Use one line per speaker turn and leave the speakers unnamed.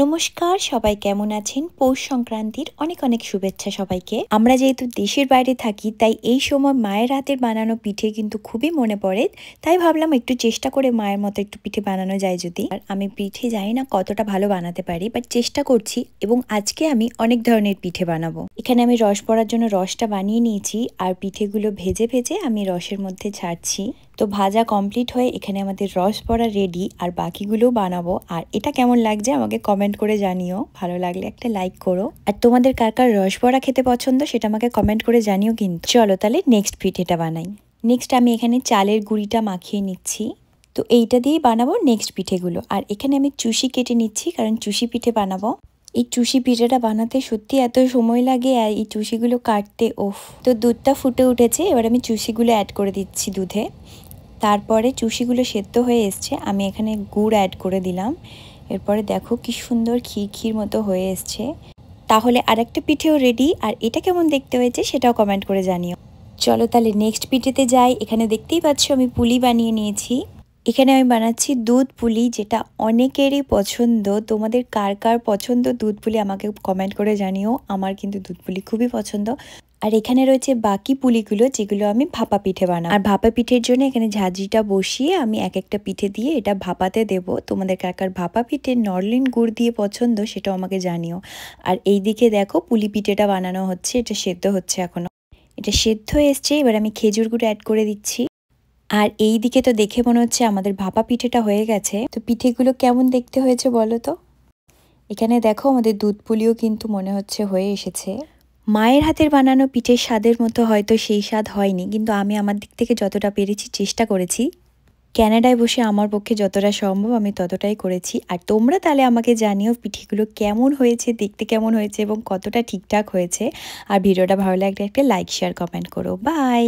নমস্কার, সবাই কেমন আছেন? পৌষ সংক্রান্তির অনেক অনেক শুভেচ্ছা সবাইকে। আমরা যেহেতু দেশের বাইরে থাকি, তাই এই সময় মায়ের হাতের বানানো পিঠে কিন্তু খুবই মনে পড়ে। তাই ভাবলাম একটু চেষ্টা করে মায়ের মতো একটু পিঠে বানানো যায় যদি। আর আমি পিঠে জানি না কতটা ভালো বানাতে পারি, বাট চেষ্টা করছি। এবং আজকে আমি অনেক ধরনের পিঠে বানাবো। এখানে আমি রস পড়ার জন্য রসটা বানিয়ে নিয়েছি, আর পিঠেগুলো ভেজে ভেজে আমি রসের মধ্যে ছাড়ছি। তো ভাজা কমপ্লিট হয়ে এখানে আমাদের রস পড়া রেডি, আর বাকিগুলোও বানাবো। আর এটা কেমন লাগছে আমাকে কমেন্ট করে জানিও, ভালো লাগলে একটা লাইক করো। আর তোমাদের কার কার রস বড়া খেতে পছন্দ সেটা আমাকে কমেন্ট করে জানিও। কিন্তু চলো তাহলে নেক্সট পিঠেটা বানাই। নেক্সট আমি এখানে চালের গুঁড়িটা মাখিয়ে নিচ্ছি। তো এইটা দিয়েই বানাবো নেক্সট পিঠেগুলো। আর এখানে আমি চুষি কেটে নিচ্ছি, কারণ চুষি পিঠে বানাবো। এই চুষি পিঠেটা বানাতে সত্যি এত সময় লাগে, আর এই চুষিগুলো কাটতে ওফ। তো দুধটা ফুটে উঠেছে, এবার আমি চুষিগুলো অ্যাড করে দিচ্ছি দুধে। তারপরে চুষিগুলো সেদ্ধ হয়ে এসছে, আমি এখানে গুড় অ্যাড করে দিলাম। এরপরে দেখো কি সুন্দর ক্ষীর মতো হয়ে এসছে। তাহলে আরেকটা পিঠেও রেডি। আর এটা কেমন দেখতে হয়েছে সেটাও কমেন্ট করে জানিও। চলো তাহলে নেক্সট পিঠেতে যাই। এখানে দেখতেই পাচ্ছ আমি পুলি বানিয়ে নিয়েছি। এখানে আমি বানাচ্ছি দুধ পুলি, যেটা অনেকেরই পছন্দ। তোমাদের কার কার পছন্দ দুধ পুলি আমাকে কমেন্ট করে জানিও। আমার কিন্তু দুধ পুলি খুবই পছন্দ। আর এখানে রয়েছে বাকি পুলিগুলো, যেগুলো আমি ভাপা পিঠে বানাবো। আর ভাপা পিঠের জন্য এখানে ঝাঁঝরিটা বসিয়ে আমি এক একটা পিঠে দিয়ে এটা ভাপাতে দেব। তোমাদের কার কার ভাপা পিঠে নরলিন গুড় দিয়ে পছন্দ সেটাও আমাকে জানিও। আর এই দিকে দেখো পুলি পিঠেটা বানানো হচ্ছে, এটা সেদ্ধ হচ্ছে এখনো। এটা সেদ্ধ এসছে, এবার আমি খেজুর গুড় অ্যাড করে দিচ্ছি। আর এই দিকে তো দেখে মনে হচ্ছে আমাদের ভাপা পিঠেটা হয়ে গেছে। তো পিঠেগুলো কেমন দেখতে হয়েছে বলো তো। এখানে দেখো আমাদের দুধ পুলিও কিন্তু মনে হচ্ছে হয়ে এসেছে। মায়ের হাতের বানানো পিঠের স্বাদের মতো হয়তো সেই স্বাদ হয়নি, কিন্তু আমি আমার দিক থেকে যতটা পেরেছি চেষ্টা করেছি। ক্যানাডায় বসে আমার পক্ষে যতটা সম্ভব আমি ততটাই করেছি। আর তোমরা তাহলে আমাকে জানিও পিঠেগুলো কেমন হয়েছে, দেখতে কেমন হয়েছে এবং কতটা ঠিকঠাক হয়েছে। আর ভিডিওটা ভালো লাগলে একটা লাইক শেয়ার কমেন্ট করো। বাই।